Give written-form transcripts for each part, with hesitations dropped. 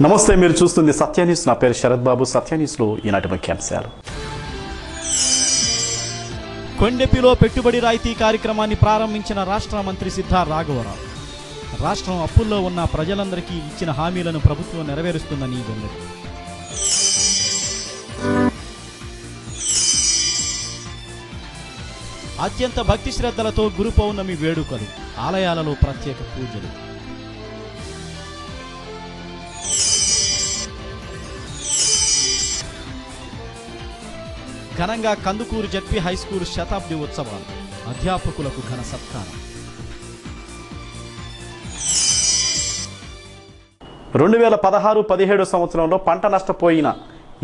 నమస్తే, మీరు చూస్తుంది సత్య న్యూస్. నా పేరు శరత్ బాబు. సత్య న్యూస్లో ఈనాటి ముఖ్యాంశాలు. కొండెపిలో పెట్టుబడి రాయితీ కార్యక్రమాన్ని ప్రారంభించిన రాష్ట్ర మంత్రి సిద్ధా రాఘవరావు రాష్ట్రం అప్పుల్లో ఉన్న ప్రజలందరికీ ఇచ్చిన హామీలను ప్రభుత్వం నెరవేరుస్తుందని వెల్లడి. అత్యంత భక్తి శ్రద్ధలతో గురు పౌర్ణమి వేడుకలు, ఆలయాలలో ప్రత్యేక పూజలు. ఘనంగా కందుకూరు జడ్పీ హైస్కూల్ శతాబ్ది ఉత్సవాలు, అధ్యాపకులకు ఘన సత్కారం. 2016-17 సంవత్సరంలో పంట నష్టపోయిన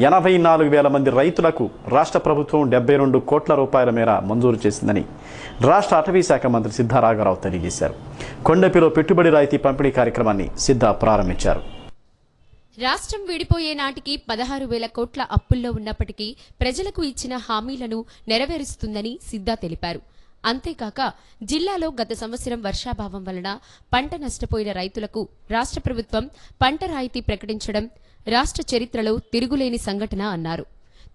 84,000 మంది రైతులకు రాష్ట్ర ప్రభుత్వం 72 కోట్ల రూపాయల మేర మంజూరు చేసిందని రాష్ట్ర అటవీ శాఖ మంత్రి సిద్ధా రాఘవరావు తెలియజేశారు. కొండెపిలో పెట్టుబడి రాయితీ పంపిణీ కార్యక్రమాన్ని సిద్ధా ప్రారంభించారు. రాష్ట్రం విడిపోయే నాటికి 16,000 కోట్ల అప్పుల్లో ఉన్నప్పటికీ ప్రజలకు ఇచ్చిన హామీలను నెరవేరుస్తుందని సిద్ధా తెలిపారు. అంతేకాక జిల్లాలో గత సంవత్సరం వర్షాభావం వలన పంట నష్టపోయిన రైతులకు రాష్ట్ర ప్రభుత్వం పంట రాయితీ ప్రకటించడం రాష్ట్ర చరిత్రలో తిరుగులేని సంఘటన అన్నారు.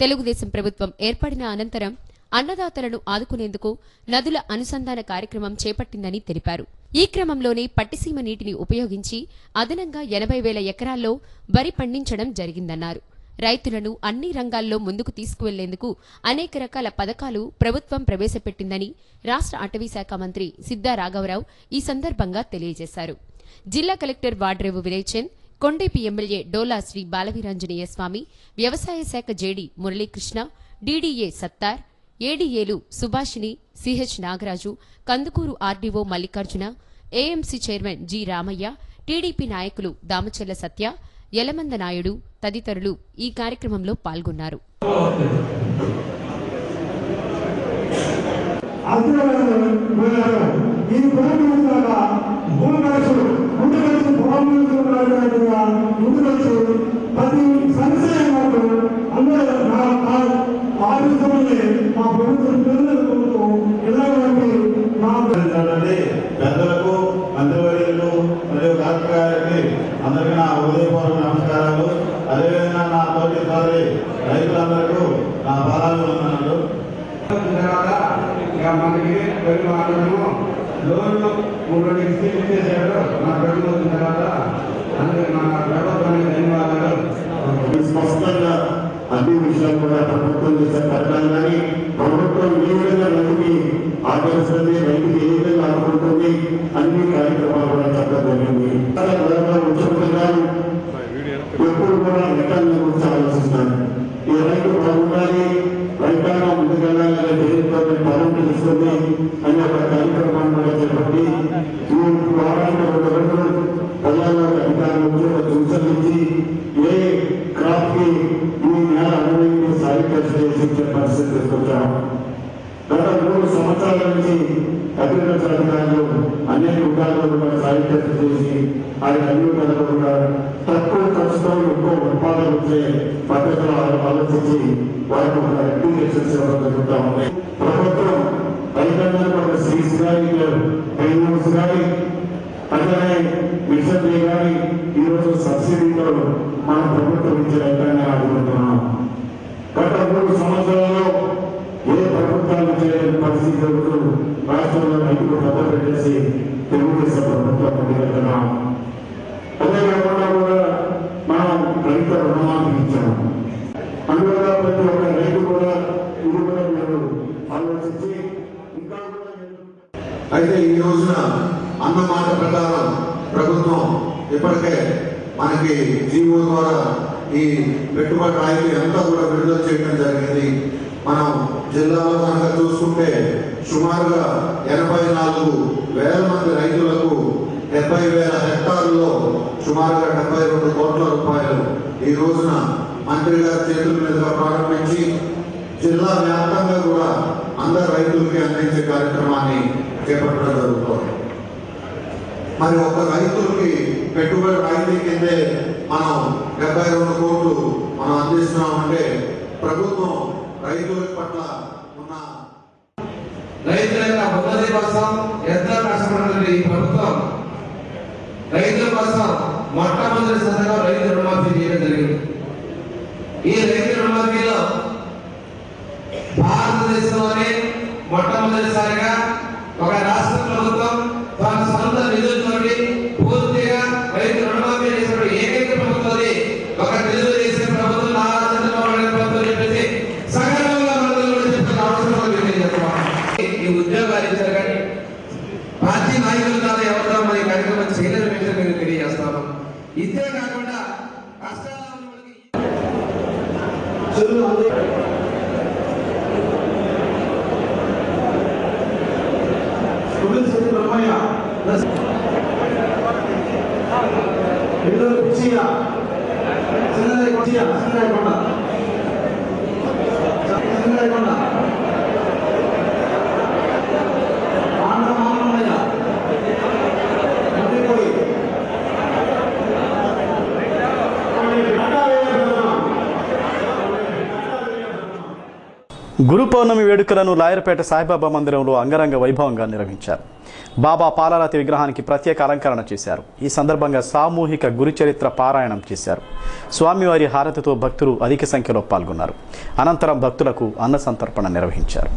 తెలుగుదేశం ప్రభుత్వం ఏర్పడిన అనంతరం అన్నదాతలను ఆదుకునేందుకు నదుల అనుసంధాన కార్యక్రమం చేపట్టిందని తెలిపారు. ఈ క్రమంలోనే పట్టిసీమ నీటిని ఉపయోగించి అదనంగా 80,000 ఎకరాల్లో వరి పండించడం జరిగిందన్నారు. రైతులను అన్ని రంగాల్లో ముందుకు తీసుకువెళ్లేందుకు అనేక రకాల పథకాలు ప్రభుత్వం ప్రవేశపెట్టిందని రాష్ట్ర అటవీ శాఖ మంత్రి సిద్ధా రాఘవరావు ఈ సందర్భంగా తెలియజేశారు. జిల్లా కలెక్టర్ వాడ్రేవు వినయచంద్, కొండేపి ఎమ్మెల్యే డోలా శ్రీ బాలవీరాంజనేయ స్వామి, వ్యవసాయ శాఖ జేడీ మురళీకృష్ణ, డీడీఏ సత్తార్, ఏడీఏలు Subhashini, CH Nagaraju, Kandukur RDO Mallikarjuna, AMC chairman G Ramaiah, TDP నాయకులు దామచెల్ల సత్య, యలమంద నాయుడు తదితరులు ఈ కార్యక్రమంలో పాల్గొన్నారు. పెద్దలకు, మంత్రివర్యులు మరియు కలెక్టర్ గారికి అందరికీ నా హృదయపూర్వక నమస్కారాలు. అదేవిధంగా నా తోటి సోదరి రైతులందరికీ నా పాదాభివందనాలు. మనకి లోన్లు 3 ఇచ్చేసాడు. నా ప్రభుత్వం వచ్చిన తర్వాత అందుకే మన ప్రభుత్వానికి ధన్యవాదాలు. స్పష్టంగా అన్ని విషయాలు కూడా ప్రభుత్వం చేసే పథకాలు కానీ ప్రభుత్వం ఏ విధంగా రైతుకి ఆదరిస్తుంది, రైతుకి ఏ విధంగా ఆదుకుంటుంది, అన్ని కార్యక్రమాలు కూడా చెప్పడం జరిగింది. ఎప్పుడు కూడా రైతాంగం గురించి ఆలోచిస్తాను. ఈ రైతు బాగుండాలి, రైతాంగం ముందుకెళ్ళాలి, దేనితో పదం తెలుస్తుంది అనే ఒక కార్యక్రమాన్ని కూడా చేపట్టి ఈ వారానికి 2 రోజులు ప్రజల్లో అధికారులు ఉత్సవించి ఏ క్రాప్ కి ఈ నెల అనుభవించి సాధించే పరిస్థితి తీసుకొచ్చాం. గత 3 సంవత్సరాల నుంచి అగ్రికల్చర్ అధికారులు అనేక విధాలుగా కూడా సాధించ చేసి ఆయన అన్ని విధాలుగా కూడా తక్కువ ఖర్చుతో ఎక్కువ ఉత్పాదన వచ్చే పద్ధతులు ఆలోచించి వారికి ఒక అప్లికేషన్స్ ఇవ్వడం జరుగుతూ ఉంది. ప్రభుత్వం రైతాంగానికి ఒక సీడ్స్ కానీ ట్రైనింగ్స్ కానీ అలాగే మిషనరీ కానీ ఈరోజు సబ్సిడీతో మన ప్రభుత్వం ఇచ్చే రైతాంగాన్ని ఆదుకుంటున్నాం. గత 3 సంవత్సరాల్లో ఏ ప్రభుత్వాలు చేయలేని పరిస్థితి రాష్ట్రంలో రైతులు భద్ర పెట్టేసి తెలుగుదేశం ప్రభుత్వం ముందుకెళ్తున్నాం. అదే కాకుండా కూడా మనం రైతు రుణమాఫీ ఇచ్చాము. అందువల్ల ప్రతి ఒక్క రైతు కూడా ఇది కూడా మీరు ఆలోచించి ఇంకా అయితే ఈ రోజున అన్నమాట ప్రకారం ప్రభుత్వం ఇప్పటికే మనకి జీవో ద్వారా ఈ పెట్టుబడి రాయితీ అంతా కూడా విడుదల చేయడం జరిగింది. మనం జిల్లాలో కనుక చూసుకుంటే సుమారుగా 84,000 మంది రైతులకు 70,000 హెక్టార్లలో సుమారుగా 72 కోట్ల రూపాయలు ఈ రోజున మంత్రి గారి చేతుల మీదుగా ప్రారంభించి జిల్లా వ్యాప్తంగా కూడా అందరు రైతులకి అందించే కార్యక్రమాన్ని చేపట్టడం జరుగుతుంది. మరి ఒక రైతులకి పెట్టుబడి రాయితీ కిందే మనం 72 కోట్లు మనం అందిస్తున్నామంటే ప్రభుత్వం రైతుల పట్ల ఉన్న రైతుల ఉన్నతి కోసం ఎంతో కష్టపడుతుంది ఈ ప్రభుత్వం. రైతుల కోసం మొట్టమొదటిసారిగా రైతు రుణమాఫీ చేయడం జరిగింది. ఈ రైతు రుణమాఫీలో భారతదేశంలోనే మొట్టమొదటిసారిగా ఒక రాష్ట్ర ప్రభుత్వం తన సొంత నిధులతోటి పూర్తిగా రైతు రుణమాఫీ చేసిన ఏకైక ప్రభుత్వం ఒక తెలుగుదేశం ప్రభుత్వం, నారా చంద్రబాబు నాయుడు ప్రభుత్వం చెప్పేసి సగర్వంగా ఈ ఉద్యోగాలు ఇచ్చారు. కానీ పార్టీ నాయకులు కాదు ఎవరితో మరి కార్యక్రమం చేయలేని విషయం నేను తెలియజేస్తాను. ఇదే కాకుండా గురు పౌర్ణమి వేడుకలను లాయర్పేట సాయిబాబా మందిరంలో అంగరంగ వైభవంగా నిర్వహించారు. బాబా పాలరాతి విగ్రహానికి ప్రత్యేక అలంకరణ చేశారు. ఈ సందర్భంగా సామూహిక గురు చరిత్ర పారాయణం చేశారు. స్వామివారి హారతితో భక్తులు అధిక సంఖ్యలో పాల్గొన్నారు. అనంతరం భక్తులకు అన్న సంతర్పణ నిర్వహించారు.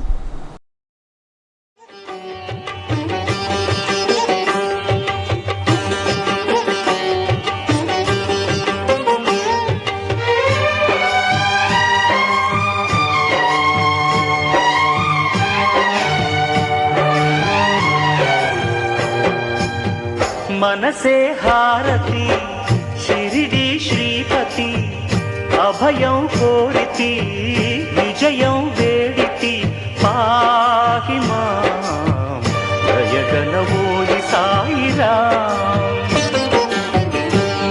मनसे हारती शिरिडी श्रीपति अभयं कोरिति विजयं वेडिति पाहि मां दयगनवोयि साईराम।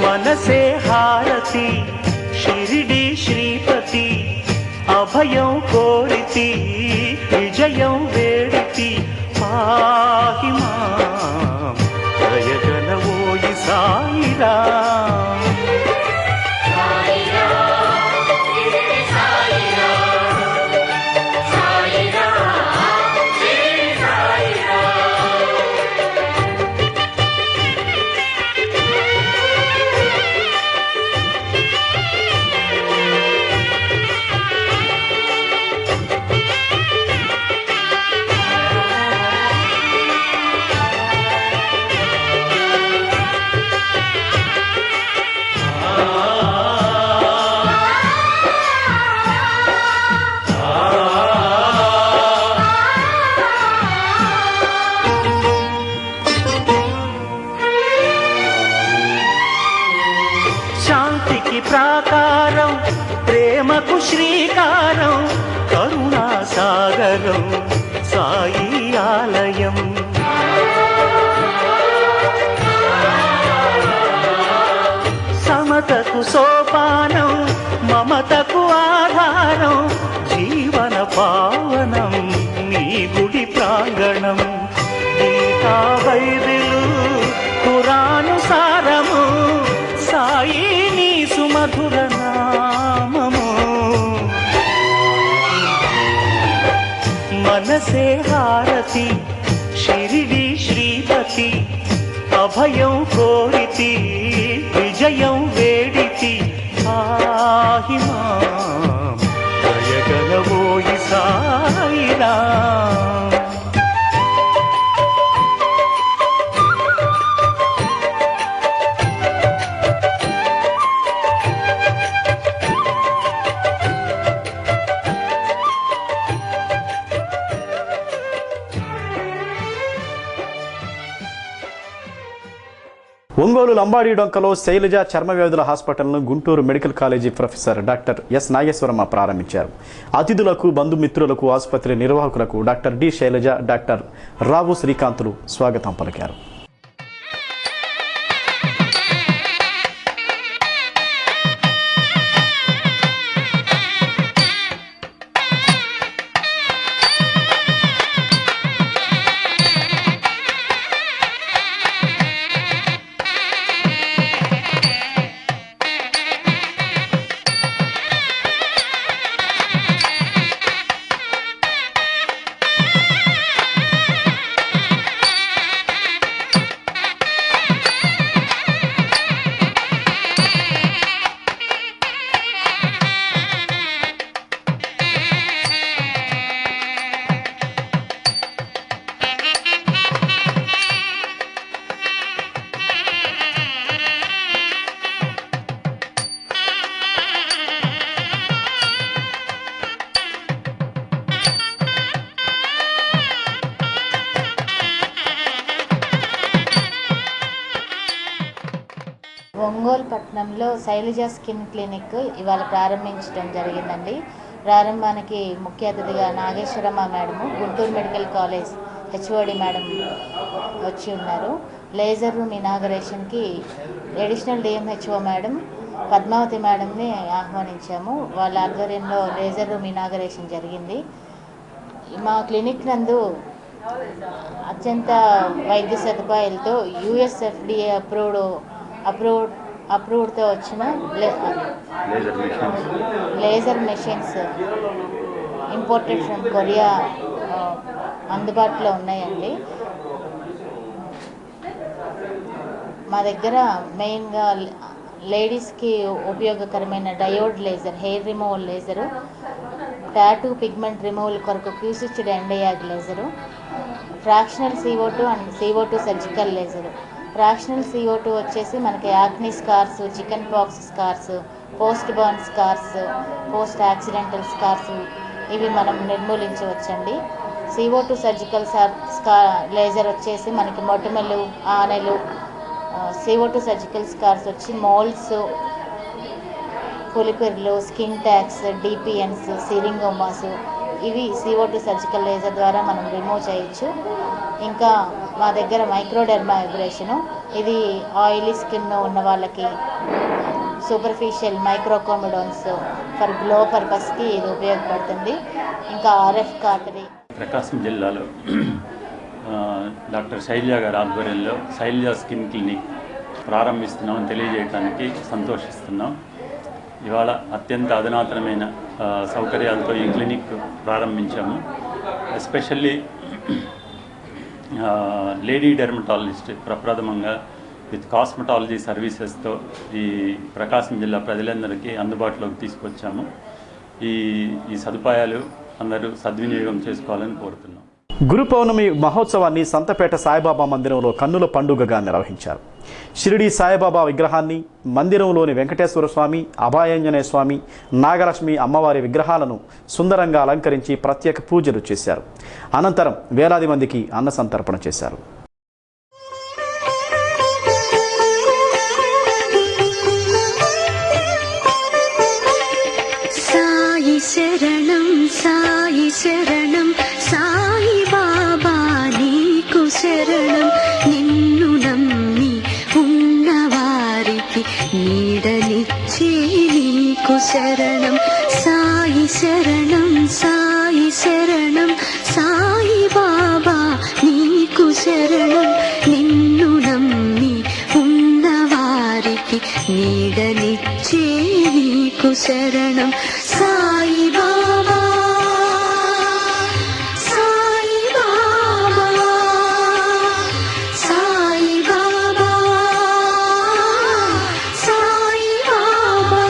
मनसे हारती शिरिडी श्रीपति अभयं कोरिति विजयं वेडिति पाहि मां दयगनवोयि साईराम। ప్రాకారం ప్రేమకు శ్రీకారం కరుణాసాగరం సాయి ఆలయం। సమతకు సోపానం మమతకు ఆధారం జీవన పావనం నీ గుడి ప్రాంగణం। గీతా బైబిలు ఖురాను సారము సాయి నీ సుమధుర నామము। మనసే హారతి షిరిడి శ్రీపతి అభయం కోరితి విజయం వేడితి పాహి మాం దయగలవోయి సాయిరాం। ఒంగోలు లంబాడి డొంకలో శైలజ చర్మ వ్యాధుల హాస్పిటల్ను Guntur medical college professor doctor S Nageswaramma ప్రారంభించారు। అతిథులకు బంధుమిత్రులకు ఆసుపత్రి నిర్వాహకులకు doctor D Sailaja doctor Rao శ్రీకాంతులు స్వాగతం పలికారు। విశాఖపట్నంలో శైలజ స్కిన్ క్లినిక్ ఇవాళ ప్రారంభించడం జరిగిందండి. ప్రారంభానికి ముఖ్య అతిథిగా Nageswaramma madam, Guntur medical college HOD madam వచ్చి ఉన్నారు. లేజర్ రూమ్ ఇనాగరేషన్కి అడిషనల్ డిఎంహెచ్ఓ మేడం పద్మావతి మేడంని ఆహ్వానించాము. వాళ్ళ ఆధ్వర్యంలో లేజర్ రూమ్ ఇనాగరేషన్ జరిగింది. మా క్లినిక్ నందు అత్యంత వైద్య సదుపాయాలతో యుఎస్ఎఫ్డిఏ అప్రూవ్డ్తో వచ్చిన laser machines imported from Korea అందుబాటులో ఉన్నాయండి. మా దగ్గర మెయిన్గా లేడీస్కి ఉపయోగకరమైన diode laser, hair removal laser, tattoo pigment removal కొరకు Q switched ND YAG laser, fractional CO2 and CO2 surgical laser. Fractional CO2 వచ్చేసి మనకి acne scars, chicken pox scars, post burn scars, post accidental scars ఇవి మనం నిర్మూలించవచ్చండి. CO2 సర్జికల్ లేజర్ వచ్చేసి మనకి మొటిమలు, ఆనెలు, CO2 సర్జికల్ స్కార్స్ వచ్చి మోల్స్, పులిపిర్లు, స్కిన్ ట్యాక్స్, డిపిఎన్స్, సిరింగోమాస్ ఇవి CO2 సర్జికల్ లేజర్ ద్వారా మనం రిమూవ్ చేయొచ్చు. ఇంకా మా దగ్గర మైక్రోడెర్మాబ్రేషను, ఇది ఆయిలీ స్కిన్ ఉన్న వాళ్ళకి సూపర్ఫిషియల్ మైక్రోకోమిడోన్స్ ఫర్ గ్లో పర్పస్కి ఇది ఉపయోగపడుతుంది. ఇంకా ఆర్ఎఫ్ కాటరీ. ప్రకాశం జిల్లాలో డాక్టర్ శైలజ గారి ఆధ్వర్యంలో శైలజ స్కిన్ క్లినిక్ ప్రారంభిస్తున్నామని తెలియజేయడానికి సంతోషిస్తున్నాం. ఇవాళ అత్యంత అధునాతనమైన సౌకర్యాలతో ఈ క్లినిక్ ప్రారంభించాము. ఎస్పెషల్లీ లేడీ డెర్మటాలజిస్ట్ ప్రప్రథమంగా విత్ కాస్మెటాలజీ సర్వీసెస్తో ఈ ప్రకాశం జిల్లా ప్రజలందరికీ అందుబాటులోకి తీసుకొచ్చాము. ఈ సదుపాయాలు అందరూ సద్వినియోగం చేసుకోవాలని కోరుతున్నాం. గురు పౌర్ణమి మహోత్సవాన్ని సంతపేట సాయిబాబా మందిరంలో కన్నుల పండుగగా నిర్వహించారు. షిరిడి సాయిబాబా విగ్రహాన్ని, మందిరంలోని వెంకటేశ్వర స్వామి, అభయాంజనేయ స్వామి, నాగలక్ష్మి అమ్మవారి విగ్రహాలను సుందరంగా అలంకరించి ప్రత్యేక పూజలు చేశారు. అనంతరం వేలాది మందికి అన్న సంతర్పణ చేశారు. సాయి శరణం సాయి శరణం సాయి బాబా నీకు శరణం, నిన్ను నమ్మి ఉన్నవారికి నీడనిచ్చే నీకు శరణం. సాయి శరణం సాయి శరణం సాయి బాబా నీకు శరణం, నిన్ను నమ్మి ఉన్నవారికి నీడనిచ్చే నీకు శరణం. సాయి బాబా సాయి బాబా సాయి బాబా సాయి బాబా.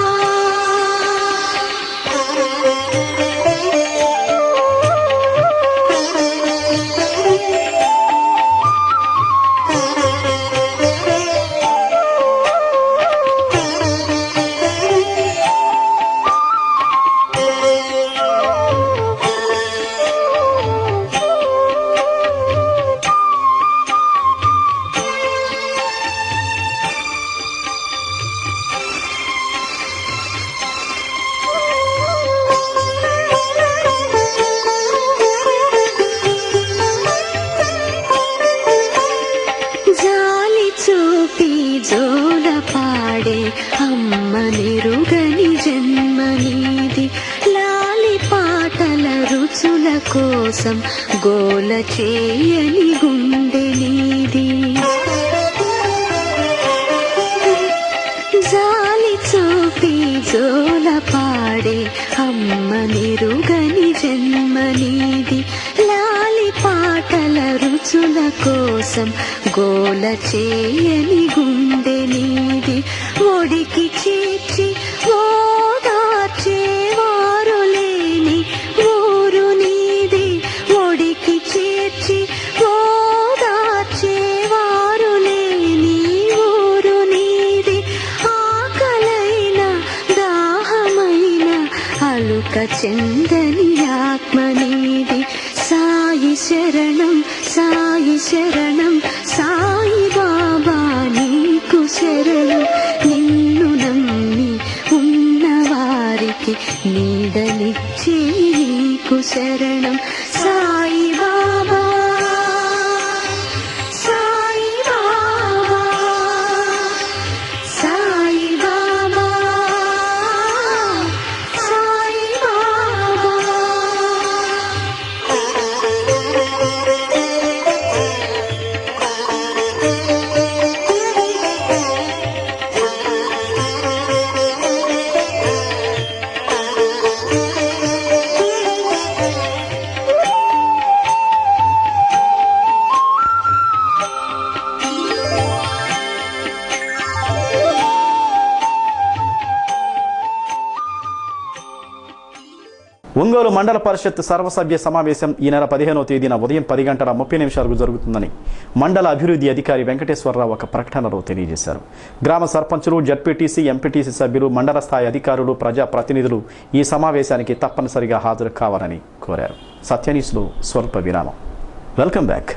జాలి చూపి జోల పాడే అమ్మ నిరుగని జన్మ నీది, లాలి పాటల రుచుల కోసం గోల చేయని గుండె నీది. జాలి చూపి జోల పాడే అమ్మ నిరుగని జన్మ నీది, లాలి పాటల రుచుల కోసం గోల చేయని గుండె నీది. ఒడికి చేర్చి ఓదార్చేవారు లేని ఊరు నీది, ఒడికి చేర్చి ఓదార్చేవారు లేని ఊరు నీది. ఆకలైన దాహమైన అలుక చెందని ఆత్మ నీది. సాయి శరణం సాయి శరణం సాయి బాబా నీకు శరణం, నిన్ను నీడలిచ్చి నీకు శరణం సాయి బాబా సాయి బాబా సాయి బాబా సాయి బాబా. ఒంగోలు మండల పరిషత్ సర్వసభ్య సమావేశం ఈ నెల 15వ తేదీన ఉదయం 10:30 జరుగుతుందని మండల అభివృద్ధి అధికారి వెంకటేశ్వరరావు ఒక ప్రకటనలో తెలియజేశారు. గ్రామ సర్పంచులు, జడ్పీటీసీ, ఎంపీటీసీ సభ్యులు, మండల స్థాయి అధికారులు, ప్రజాప్రతినిధులు ఈ సమావేశానికి తప్పనిసరిగా హాజరు కావాలని కోరారు. సత్యనీస్లో స్వల్ప విరామం. Welcome back.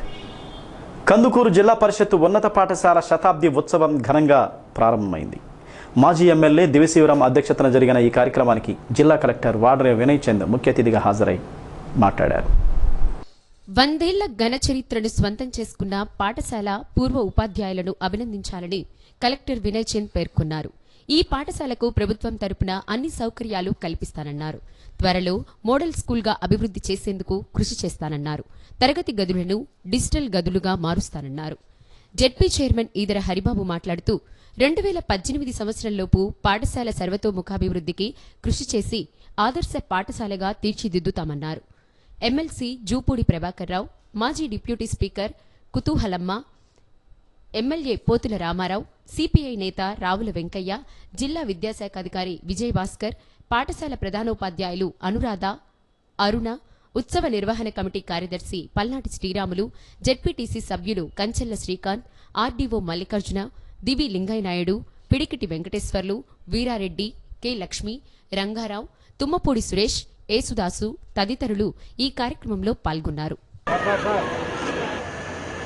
కందుకూరు జిల్లా పరిషత్ ఉన్నత పాఠశాల శతాబ్ది ఉత్సవం ఘనంగా ప్రారంభమైంది. మాజీ ఎమ్మెల్యే దివిశివరాం అధ్యక్షతన జరిగిన ఈ కార్యక్రమానికి జిల్లా కలెక్టర్ వాడ్రే వినయ్ చంద్ ముఖ్య అతిథిగా హాజరై మాట్లాడారు. 100 ఏళ్ల ఘన చరిత్రను స్వంతం చేసుకున్న పాఠశాల పూర్వ ఉపాధ్యాయులను అభినందించాలని కలెక్టర్ వినయ్ చంద్ పేర్కొన్నారు. ఈ పాఠశాలకు ప్రభుత్వం తరపున అన్ని సౌకర్యాలు కల్పిస్తానన్నారు. త్వరలో మోడల్ స్కూల్గా అభివృద్ధి చేసేందుకు కృషి చేస్తానన్నారు. తరగతి గదులను డిజిటల్ గదులుగా మారుస్తానన్నారు. జెడ్పీ చైర్మన్ ఈదర హరిబాబు మాట్లాడుతూ 2018 సంవత్సరంలోపు పాఠశాల సర్వతోముఖాభివృద్ధికి కృషి చేసి ఆదర్శ పాఠశాలగా తీర్చిదిద్దుతామన్నారు. ఎమ్మెల్సీ జూపూడి ప్రభాకర్రావు, మాజీ deputy speaker Kuthuhalamma, MLA Pothula Ramarao, CPI నేత రావుల వెంకయ్య, జిల్లా విద్యాశాఖ అధికారి విజయభాస్కర్, పాఠశాల ప్రధానోపాధ్యాయులు అనురాధ, అరుణ, ఉత్సవ నిర్వహణ కమిటీ కార్యదర్శి పల్నాటి శ్రీరాములు, జెడ్పీటీసీ సభ్యులు కంచెల్ల శ్రీకాంత్, ఆర్డీఓ మల్లికార్జున, దివి లింగయ్యనాయుడు, పిడికిటి వెంకటేశ్వర్లు, వీరారెడ్డి, కె లక్ష్మి, రంగారావు, తుమ్మపూడి సురేష్, ఏసుదాసు తదితరులు ఈ కార్యక్రమంలో పాల్గొన్నారు.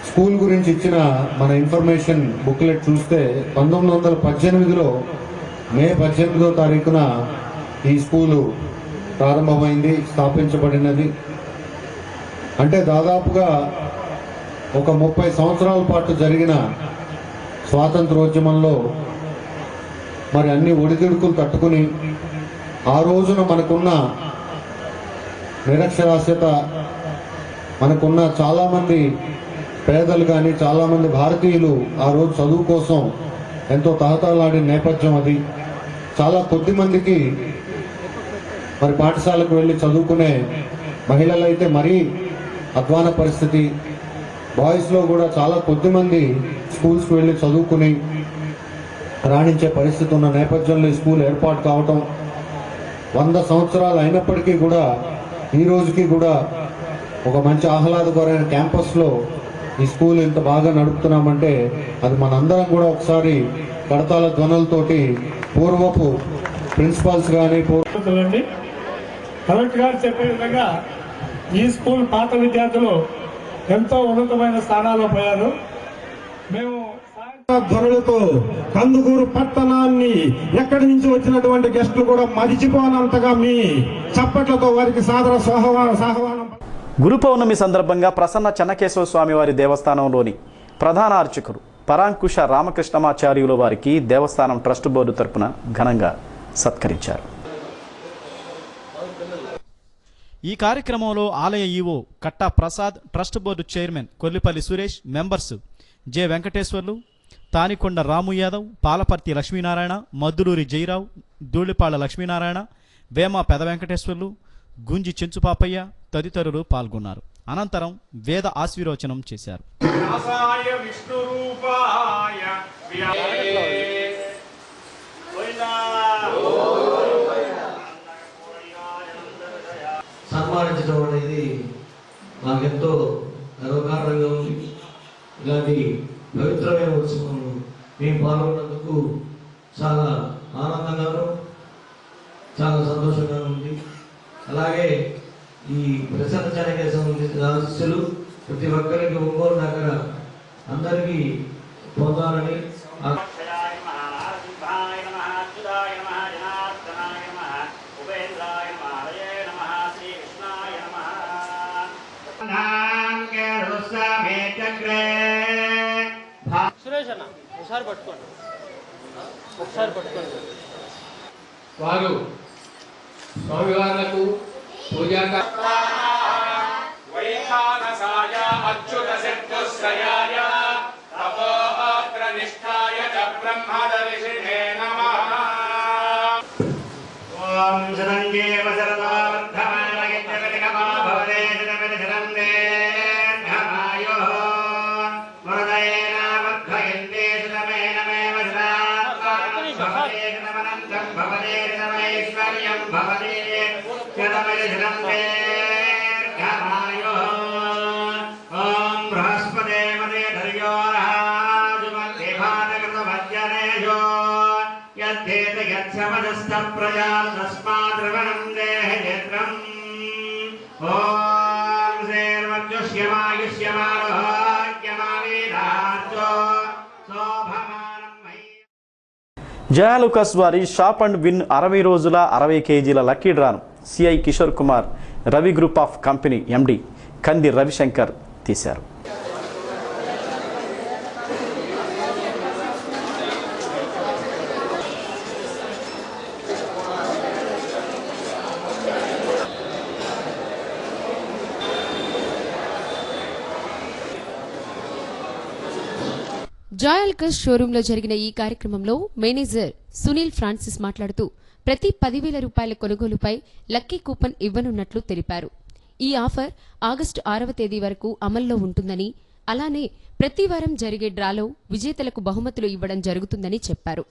స్కూల్ గురించి ఇచ్చిన మన ఇన్ఫర్మేషన్ బుక్లెట్ చూస్తే 1918లో మే 18వ తారీఖున ఈ స్కూలు ప్రారంభమైంది, స్థాపించబడినది. అంటే దాదాపుగా ఒక 30 సంవత్సరాల పాటు జరిగిన స్వాతంత్రోద్యమంలో మరి అన్ని ఒడిదుడుకులు తట్టుకుని ఆ రోజున మనకున్న నిరక్షరాస్యత, మనకున్న చాలామంది పేదలు కానీ చాలామంది భారతీయులు ఆ రోజు చదువు కోసం ఎంతో తహతహలాడిన నేపథ్యం అది. చాలా కొద్ది మందికి మరి పాఠశాలకు వెళ్ళి చదువుకునే మహిళలైతే మరీ అధ్వాన పరిస్థితి. బాయ్స్లో కూడా చాలా కొద్దిమంది స్కూల్స్కి వెళ్ళి చదువుకుని రాణించే పరిస్థితి ఉన్న నేపథ్యంలో ఈ స్కూల్ ఏర్పాటు కావటం 100 సంవత్సరాలు అయినప్పటికీ కూడా ఈ రోజుకి కూడా ఒక మంచి ఆహ్లాదకరమైన క్యాంపస్లో ఈ స్కూల్ ఇంత బాగా నడుపుతున్నామంటే అది మనందరం కూడా ఒకసారి కడతాల ధ్వనులతోటి పూర్వపు ప్రిన్సిపాల్స్ కానీ కలెక్టర్ గారు చెప్పే విధంగా ఈ స్కూల్ పాత విద్యార్థులు ఎంతో ఉన్నతమైన స్థానాల్లో పోయారు. మేము ధ్వనులతో కందుకూరు పట్టణాన్ని ఎక్కడి నుంచి వచ్చినటువంటి గెస్టులు కూడా మరిచిపోనంతగా మీ చప్పట్లతో వారికి సాదర సహవానం. గురు పౌర్ణమి సందర్భంగా ప్రసన్న చెన్నకేశవ స్వామి వారి దేవస్థానంలోని ప్రధాన అర్చకులు పరాంకుశ రామకృష్ణమాచార్యుల వారికి దేవస్థానం ట్రస్ట్ బోర్డు తరపున ఘనంగా సత్కరించారు. ఈ కార్యక్రమంలో ఆలయ EO Katta Prasad, trust board chairman Kollipalli Suresh, members J Venkateswarlu, Tanikonda Ramu Yadav, Palaparthi Lakshminarayana, Madduluri Jayarao, Dhulipalla Lakshminarayana, Vema Peda Venkateswarlu, గుంజి చెంచుపాపయ్య తదితరులు పాల్గొన్నారు. అనంతరం వేద ఆశీర్వచనం చేశారు. సన్మానించడం అనేది మాకెంతో గర్వకారణంగా ఉంది. ఇలాంటి పవిత్రమైన ఉత్సవంలో మేము పాల్గొన్నందుకు చాలా ఆనందంగాను చాలా సంతోషంగా ఉంది. అలాగే ఈ ప్రసన్న చెన్నకేశవ ఆశీస్సులు ప్రతి ఒక్కరికి ఒంగోలు దగ్గర అందరికీ పొందాలని ఉపేంద్ర వారు స్వామివార్లకు పూజా జయాలుకాస్ వారి షాప్ అండ్ విన్ 60 రోజుల 60 కేజీల లక్కీ డ్రాను CI Kishore Kumar Ravi group of company MD Kandi Ravishankar తీశారు. జాయల్కస్ షోరూంలో జరిగిన ఈ కార్యక్రమంలో మేనేజర్ సునీల్ ఫ్రాన్సిస్ మాట్లాడుతూ ప్రతి 10,000 రూపాయల కొనుగోలుపై లక్కీ కూపన్ ఇవ్వనున్నట్లు తెలిపారు. ఈ ఆఫర్ ఆగస్టు 6వ తేదీ వరకు అమల్లో ఉంటుందని, అలానే ప్రతి వారం జరిగే డ్రాలో విజేతలకు బహుమతులు ఇవ్వడం జరుగుతుందని చెప్పారు.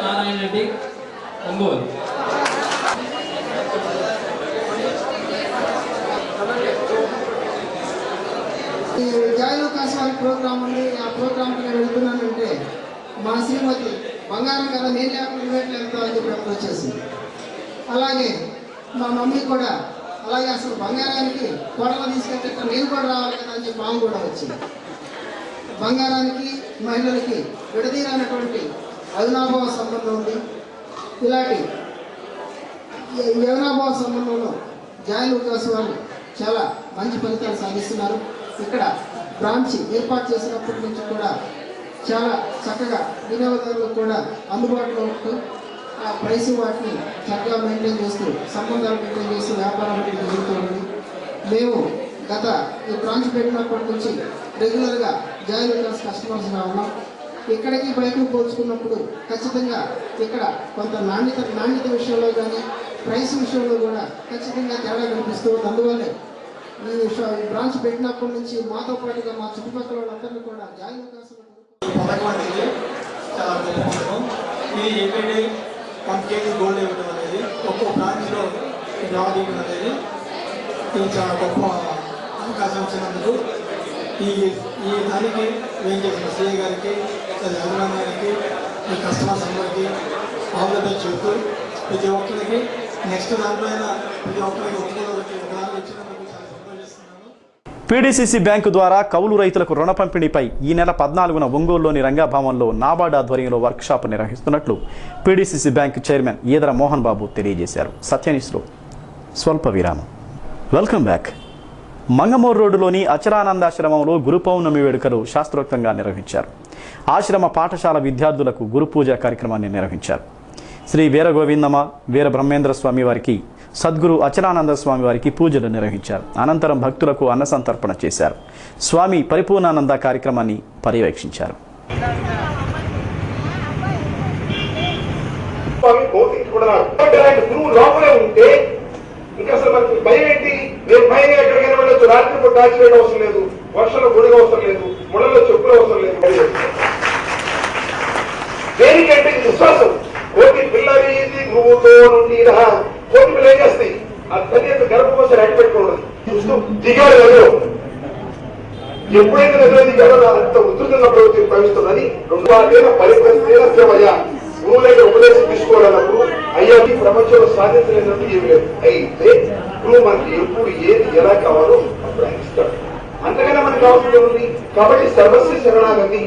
నారాయణ రెడ్డి ఒంగోలు. ఈ జాయలుకాస్ వారి ప్రోగ్రామ్ ఉంది. ఆ ప్రోగ్రామ్కి నేను వెళ్తున్నానంటే మా శ్రీమతి బంగారం కదా నేను లేకుండా ఇవ్వట్లేదు అని చెప్పి వచ్చేసింది. అలాగే మా మమ్మీ కూడా అలాగే అసలు బంగారానికి కొడలు తీసుకెళ్తే నేను కూడా రావాలి కదా అని చెప్పి ఆమె కూడా వచ్చింది. బంగారానికి మహిళలకి విడదీరనటువంటి అవినాభావ సంబంధం ఉంది. ఇలాంటి ఈ అవినాభావ సంబంధంలో జాయలుకాస్ వారు చాలా మంచి ఫలితాలు సాధిస్తున్నారు. ఇక్కడ బ్రాంచ్ ఏర్పాటు చేసినప్పటి నుంచి కూడా చాలా చక్కగా వినియోగదారులకు కూడా అందుబాటులో ఉంటూ ఆ ప్రైస్ వాటిని చక్కగా మెయింటైన్ చేస్తూ సంబంధాలు మెయింటైన్ చేస్తూ వ్యాపారం జరుగుతుంది. మేము గత ఈ బ్రాంచ్ పెట్టినప్పటి నుంచి రెగ్యులర్గా జాయలుకాస్ కస్టమర్స్గా ఉన్నాం. ఇక్కడికి బయటకు పోల్చుకున్నప్పుడు ఖచ్చితంగా ఇక్కడ కొంత నాణ్యత విషయంలో కానీ ప్రైస్ విషయంలో కూడా ఖచ్చితంగా తేడా కనిపిస్తుంది. అందువల్లే ఈ బ్రాంచ్ పెట్టినప్పటి నుంచి మాతో పాటుగా మా చుట్టుపక్కల వాళ్ళందరినీ కూడా జాయలుకాస్ పథకం అనేది చాలా గొప్ప పథకం. ఇది ఎవ్రీడే 1 కేజీ గోల్డ్ ఇవ్వడం అనేది ఒక్కో బ్రాంచ్లో డ్రా తీయడం అనేది ఇది చాలా గొప్ప అవకాశం వచ్చినందుకు ఈ దానికి ఏం చేసిన సిఐ గారికి, అభిమాన్ గారికి, ఈ కస్టమర్స్ అందరికీ ఆల్ ద బెస్ట్ చెబుతూ ప్రతి ఒక్కరికి నెక్స్ట్ దాంట్లో అయినా ప్రతి ఒక్కరికి ఒక్కరికి ఒకదాన్ని వచ్చినందుకు చాలా సంతోషిస్తున్నాను. పీడీసీసీ బ్యాంకు ద్వారా కౌలు రైతులకు రుణ పంపిణీపై ఈ నెల 14న ఒంగోలులోని రంగాభవన్లో నాబార్డ్ ఆధ్వర్యంలో వర్క్షాప్ నిర్వహిస్తున్నట్లు PDCC bank chairman Edara Mohan Babu తెలియజేశారు. సత్యనిష్లో స్వల్ప విరామం. Welcome back. మంగమూరు రోడ్డులోని అచరానందాశ్రమంలో గురు పౌర్ణమి వేడుకలు శాస్త్రోక్తంగా నిర్వహించారు. ఆశ్రమ పాఠశాల విద్యార్థులకు గురు పూజ కార్యక్రమాన్ని నిర్వహించారు. శ్రీ వీరగోవిందమ వీర బ్రహ్మేంద్ర స్వామి వారికి, సద్గురు అచరానంద స్వామి వారికి పూజలు నిర్వహించారు. అనంతరం భక్తులకు అన్నసంతర్పణ చేశారు. స్వామి పరిపూర్ణానంద కార్యక్రమాన్ని పర్యవేక్షించారు. ఇంకా అసలు మనకి భయం ఏంటి? నేను భయం ఎక్కడికైనా వెళ్ళొచ్చు, రాత్రిపూట టార్చ్ వేయడం అవసరం లేదు, వర్షంలో గుడిగా అవసరం లేదు, ముళ్ళలో చెప్పులు అవసరం లేదు. దేనికంటే విశ్వాసం. కోటి పిల్లరీది గురువుతో నుండి కోటి పిల్ల ఏం చేస్తాయి? ఆ తల్లి యొక్క గర్భం కోసం అడ్డు పెట్టుకోవడం చూస్తూ దిగాడు నదిలో. ఎప్పుడైతే నదిలో దిగాడో అంత ఉధృతంగా ప్రవహిస్తుందని 2 పరిపరిస్థితి గురువు దగ్గర ఉపదేశం తీసుకోవాలన్నప్పుడు అయ్యా ఈ ప్రపంచంలో సాధించలేనట్టు ఏమి లేదు. అయితే గురువు మనకి ఎప్పుడు ఏది ఎలా కావాలో అప్పుడు ఆయన ఇస్తాడు. అంతకన్నా మనకు కావాల్సింది ఉంది. కాబట్టి సర్వస్వ శరణాగతి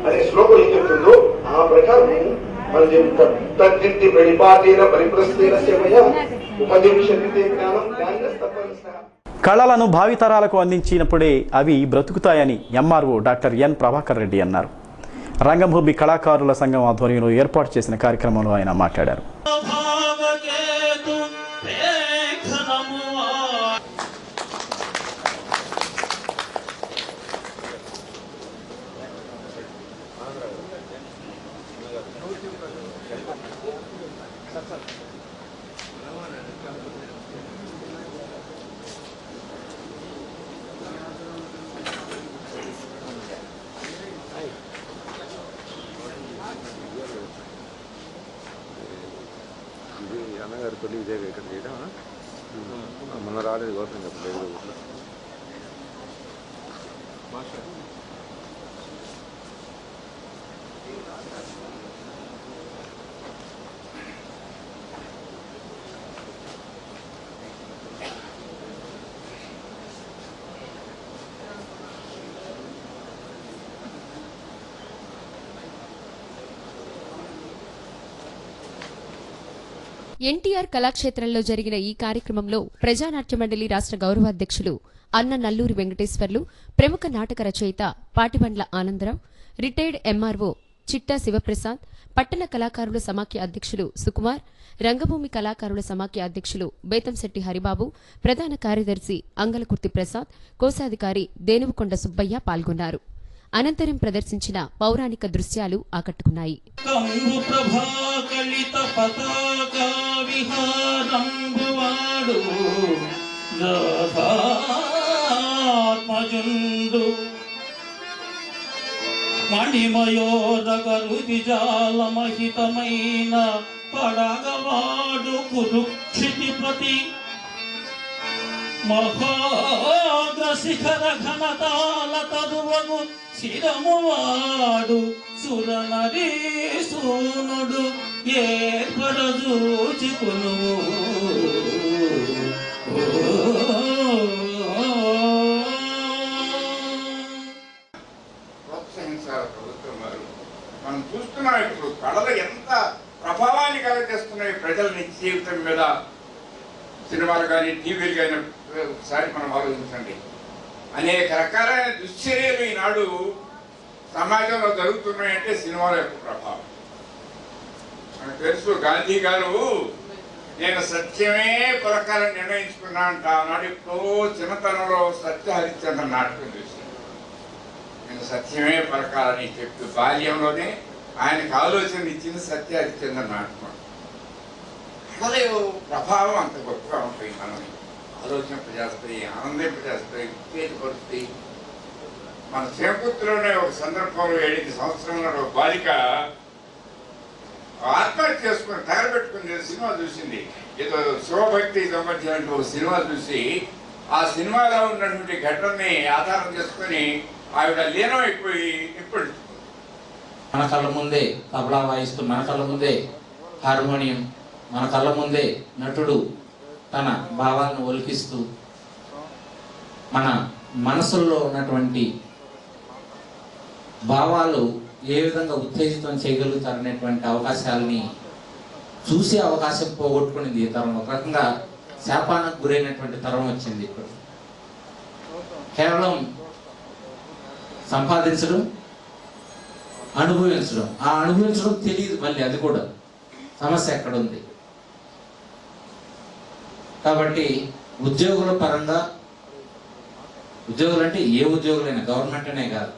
అనే శ్లోకం ఏం చెప్తుందో ఆ ప్రకారం మనం చెప్తాం. తద్దిత్తి పరిపాతేన పరిప్రస్థేన సేవయ ఉపదేశితే జ్ఞానం జ్ఞాన తపస్స. కళలను భావితరాలకు అందించినప్పుడే అవి బ్రతుకుతాయని MRO doctor N Prabhakar Reddy అన్నారు. రంగభూమి కళాకారుల సంఘం ఆధ్వర్యంలో ఏర్పాటు చేసిన కార్యక్రమంలో ఆయన మాట్లాడారు. అన్నగారు తొలి విజయ్ ఇక్కడ చేయడం మొన్న రాలేదు గౌరవం చెప్పలేదు. ఎన్టీఆర్ కళాక్షేత్రంలో జరిగిన ఈ కార్యక్రమంలో ప్రజానాట్య మండలి రాష్ట్ర గౌరవాధ్యక్షులు అన్న నల్లూరి వెంకటేశ్వర్లు, ప్రముఖ నాటక రచయిత పాటిబండ్ల ఆనందరావు, రిటైర్డ్ ఎంఆర్ఓ చిట్టా శివప్రసాద్, పట్టణ కళాకారుల సమాఖ్య అధ్యక్షులు సుకుమార్, రంగభూమి కళాకారుల సమాఖ్య అధ్యక్షులు బేతంశెట్టి హరిబాబు, ప్రధాన కార్యదర్శి అంగలకుర్తి ప్రసాద్, కోశాధికారి దేనువుకొండ సుబ్బయ్య పాల్గొన్నారు. అనంతరం ప్రదర్శించిన పౌరాణిక దృశ్యాలు ఆకట్టుకున్నాయి. మణిమయోదగరుదిజాలమహితమైన పడగవాడు కురుక్షితిపతి మహోగ్రశిఖర ఘనతాల తదువగు శిరమువాడు సురనరీసూనుడు ఏర్పడజూచికును. ప్రోత్సహించాలి ప్రభుత్వం వారు. మనం చూస్తున్నాం ఇప్పుడు కళలు ఎంత ప్రభావాన్ని కలగజేస్తున్నాయి ప్రజల నిత్య జీవితం మీద. సినిమాలు కానీ టీవీలు కానీ ఒకసారి మనం ఆలోచించండి. అనేక రకాలైన దుశ్చర్యలు ఈనాడు సమాజంలో జరుగుతున్నాయంటే సినిమాల యొక్క ప్రభావం. మనకు తెలుసు గాంధీ గారు నేను సత్యమే పలకాలని నిర్ణయించుకున్నా అంట. ఆనాడు ఎప్పుడో చిన్నతనంలో సత్య హరిశ్చంద్ర నాటకం చూశాను. నేను సత్యమే పలకాలని చెప్పి బాల్యంలోనే ఆయనకు ఆలోచన ఇచ్చింది సత్య హరిశ్చంద్ర నాటకం. కళల ప్రభావం అంత గొప్పగా ఉంటాయి. మనని ఆలోచింపజేస్తాయి, ఆనందింపజేస్తాయి, ఉత్తేజపరుస్తాయి. మన చేకూర్తిలోనే ఒక సందర్భంలో 7 సంవత్సరంలో ఒక బాలిక ఆత్మహత్య చేసుకుని తగలబెట్టుకుని సినిమా చూసింది. ఏదో శివభక్తి సంబంధించినటువంటి ఒక సినిమా చూసి ఆ సినిమాలో ఉన్నటువంటి ఘటనని ఆధారం చేసుకుని ఆవిడ లీనమైపోయి ఇప్పుడు మన కళ్ళ ముందే తబలా వాయిస్తూ, మన కళ్ళ ముందే హార్మోనియం, మన కళ్ళ ముందే నటుడు తన భావాలను ఒలికిస్తూ మన మనసుల్లో ఉన్నటువంటి భావాలు ఏ విధంగా ఉత్తేజితం చేయగలుగుతారనేటువంటి అవకాశాలని చూసే అవకాశం పోగొట్టుకునేది ఈ తరం. ఒక రకంగా శాపానికి గురైనటువంటి తరం వచ్చింది. ఇప్పుడు కేవలం సంపాదించడం, అనుభవించడం, ఆ అనుభవించడం తెలియదు. మళ్ళీ అది కూడా సమస్య ఎక్కడ ఉంది. కాబట్టి ఉద్యోగుల పరంగా, ఉద్యోగులు అంటే ఏ ఉద్యోగులైనా, గవర్నమెంట్ అనే కాదు,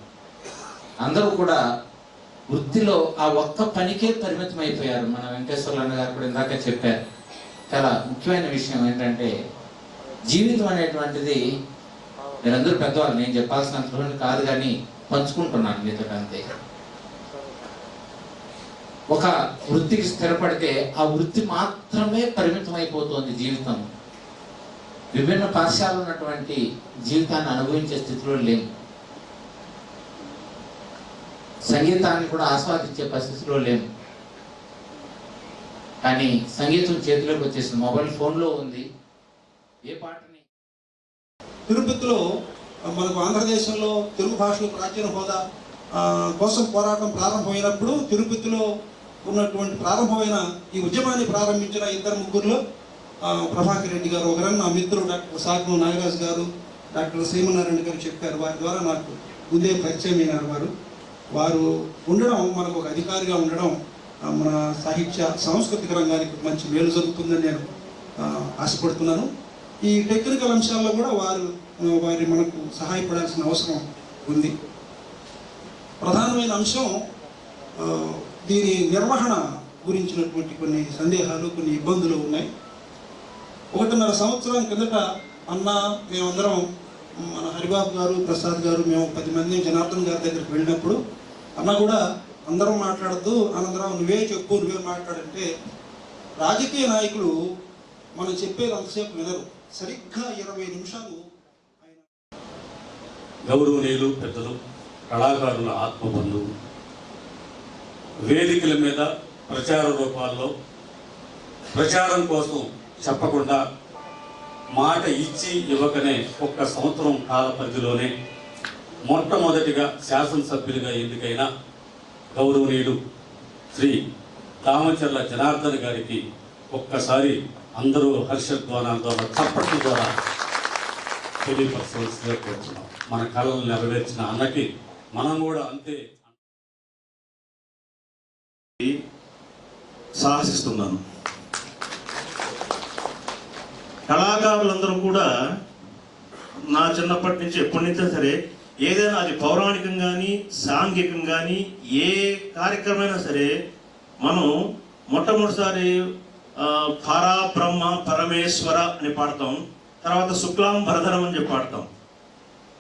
అందరూ కూడా వృత్తిలో ఆ ఒక్క పనికే పరిమితం అయిపోయారు. మన వెంకటేశ్వర్లు అన్న గారు కూడా ఇందాక చెప్పారు. చాలా ముఖ్యమైన విషయం ఏంటంటే జీవితం అనేటువంటిది, మీరందరూ పెద్దవాళ్ళు, నేను చెప్పాల్సినంత కాదు కానీ పంచుకుంటున్నాను మీతో అంతే. ఒక వృత్తికి స్థిరపడితే ఆ వృత్తి మాత్రమే పరిమితం అయిపోతుంది జీవితం. విభిన్న పాఠశాలలో ఉన్నటువంటి జీవితాన్ని అనుభవించే స్థితిలో లేము. సంగీతాన్ని కూడా ఆస్వాదించే పరిస్థితిలో లేము. కానీ సంగీతం చేతిలోకి వచ్చేసింది, మొబైల్ ఫోన్లో ఉంది. ఏ పాటని తిరుపతిలో మనకు ఆంధ్రదేశంలో తెలుగు భాషలో ప్రాచీన హోదా కోసం పోరాటం ప్రారంభమైనప్పుడు తిరుపతిలో ఉన్నటువంటి ప్రారంభమైన ఈ ఉద్యమాన్ని ప్రారంభించిన ఇద్దరు ముగ్గురులో ప్రభాకర్ రెడ్డి గారు ఒకరని నా మిత్రుడు డాక్టర్ సాగు నాగరాజు గారు, డాక్టర్ శ్రీమన్నారాయణ గారు చెప్పారు. వారి ద్వారా నాకు ముందే పరిచయం అయినారు. వారు ఉండడం మనకు ఒక అధికారిగా ఉండడం మన సాహిత్య సాంస్కృతిక రంగానికి మంచి మేలు జరుగుతుందని నేను ఆశపడుతున్నాను. ఈ టెక్నికల్ అంశాల్లో కూడా వారి మనకు సహాయపడాల్సిన అవసరం ఉంది. ప్రధానమైన అంశం దీని నిర్వహణ గురించినటువంటి కొన్ని సందేహాలు, కొన్ని ఇబ్బందులు ఉన్నాయి. 1.5 సంవత్సరం కిందట మేమందరం మన హరిబాబు గారు, ప్రసాద్ గారు, మేము 10 మంది జనార్దన్ గారి దగ్గరికి వెళ్ళినప్పుడు కూడా అందరం మాట్లాడద్దు, అనంతరం నువ్వే చెప్పు, నువ్వే మాట్లాడంటే రాజకీయ నాయకులు మనం చెప్పేది అంతసేపు వినరు. సరిగ్గా 20 నిమిషాలు గౌరవనీయులు పెద్దలు, కళాకారుల ఆత్మబంధువు, వేదికల మీద ప్రచార రూపాల్లో ప్రచారం కోసం చెప్పకుండా మాట ఇచ్చి ఇవ్వకనే 1 సంవత్సరం కాల పరిధిలోనే మొట్టమొదటిగా శాసనసభ్యులుగా ఎన్నికైన గౌరవనీయులు శ్రీ దామచర్ల జనార్దన్ గారికి ఒక్కసారి అందరూ హర్షధ్వానాల ద్వారా, చప్పట్ల ద్వారా తెలియపరచవలసిందిగా కోరుతున్నాం. మన కళలను నెరవేర్చిన అన్నకి మనం కూడా అంతే సాహసిస్తున్నాను. కళాకారులందరూ కూడా నా చిన్నప్పటి నుంచి ఎప్పటి నుంచో సరే ఏదైనా అది పౌరాణికం కానీ సాంఘికం కానీ ఏ కార్యక్రమైనా సరే మనం మొట్టమొదటిసారి పరబ్రహ్మ పరమేశ్వర అని పాడతాం, తర్వాత శుక్లాం భరధరం అని చెప్పి పాడతాం.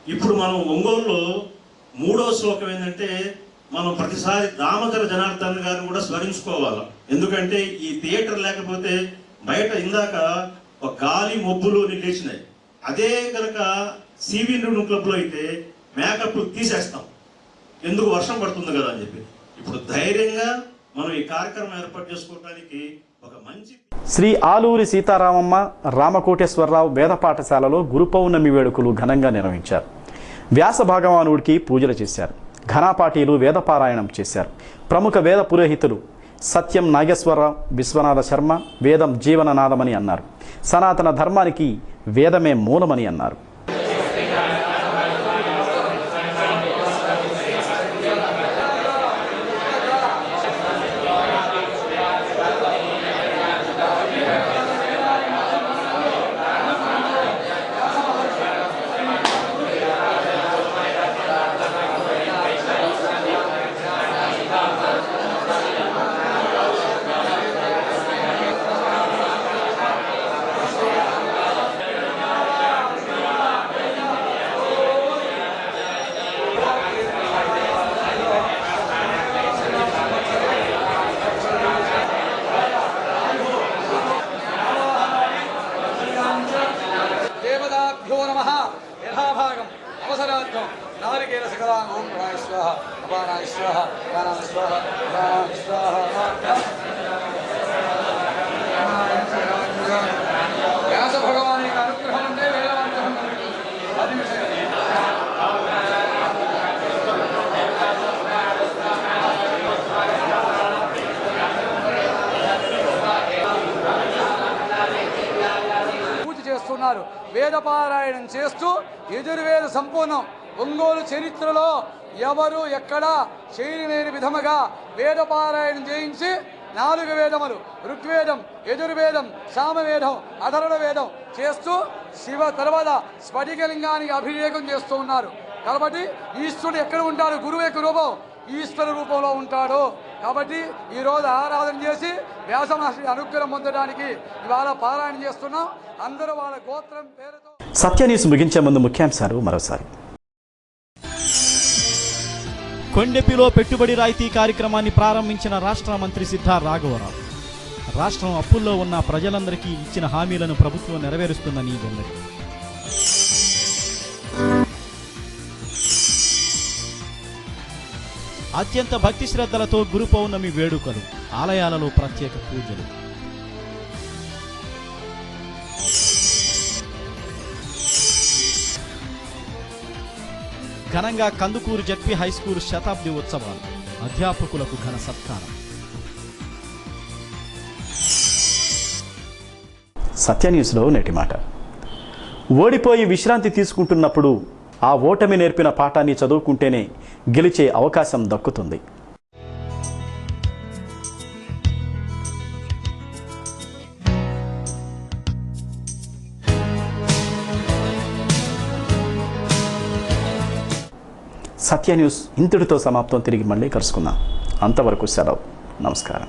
ఇప్పుడు మనం ఒంగోలులో 3వ శ్లోకం ఏంటంటే మనం ప్రతిసారి దామచర్ల జనార్దన్ గారిని కూడా స్మరించుకోవాలి. ఎందుకంటే ఈ థియేటర్ లేకపోతే బయట ఇందాక ఒక గాలి మబ్బులు లేచినాయి. అదే కనుక సివి క్లబ్లో అయితే మేకప్ తీసేస్తాం, ఎందుకు వర్షం పడుతుంది కదా అని చెప్పి. ఇప్పుడు ధైర్యంగా మనం ఈ కార్యక్రమం ఏర్పాటు చేసుకోవడానికి ఒక మంచి శ్రీ ఆలూరి సీతారామమ్మ రామకోటేశ్వరరావు వేద పాఠశాలలో గురు పౌర్ణమి వేడుకలు ఘనంగా నిర్వహించారు. వ్యాస భగవానుడికి పూజలు చేశారు. ఘనాపాఠీలు వేదపారాయణం చేశారు. ప్రముఖ వేద పురోహితులు సత్యం నాగేశ్వరరావు, విశ్వనాథ శర్మ వేదం జీవననాదమని అన్నారు. సనాతన ధర్మానికి వేదమే మూలమని అన్నారు. వేదపారాయణం చేస్తూ యజుర్వేద సంపూర్ణం ఒంగోలు చరిత్రలో ఎవరు ఎక్కడ చేయలేని విధముగా వేదపారాయణం చేయించి 4 వేదములు ఋగ్వేదం, యజుర్వేదం, సామవేదం, అధర్వణ వేదం చేస్తూ శివ తర్వాత స్ఫటికలింగానికి అభిషేకం చేస్తూ ఉన్నారు. కాబట్టి ఈశ్వరుడు ఎక్కడ ఉంటాడు? గురువు యొక్క రూపం ఈశ్వర రూపంలో ఉంటాడు. కాబట్టి ఈరోజు ఆరాధన చేసి వ్యాస మహర్షి అనుగ్రహం పొందడానికి ఇవాళ పారాయణ చేస్తున్నాం. అందరూ వాళ్ళ గోత్రం పేరుతో. సత్య న్యూస్ ముగించే ముందు ముఖ్యాంశాలు మరోసారి. కొండెపిలో పెట్టుబడి రాయితీ కార్యక్రమాన్ని ప్రారంభించిన రాష్ట్ర మంత్రి సిద్ధా రాఘవరావు. రాష్ట్రం అప్పుల్లో ఉన్న ప్రజలందరికీ ఇచ్చిన హామీలను ప్రభుత్వం నెరవేరుస్తుందని వెల్లడి. అత్యంత భక్తి శ్రద్ధలతో గురు పౌర్ణమి వేడుకలు, ఆలయాలలో ప్రత్యేక పూజలు. ఘనంగా కందుకూరు జడ్పీ హైస్కూల్ శతాబ్ది ఉత్సవాలు, అధ్యాపకులకు ఘన సత్కారం. సత్య న్యూస్లో నేటి మాట. ఓడిపోయి విశ్రాంతి తీసుకుంటున్నప్పుడు ఆ ఓటమి నేర్పిన పాఠాన్ని చదువుకుంటేనే గెలిచే అవకాశం దక్కుతుంది. సత్య న్యూస్ ఇంతటితో సమాప్తం. తిరిగి మళ్ళీ కలుసుకుందాం. అంతవరకు సెలవు. నమస్కారం.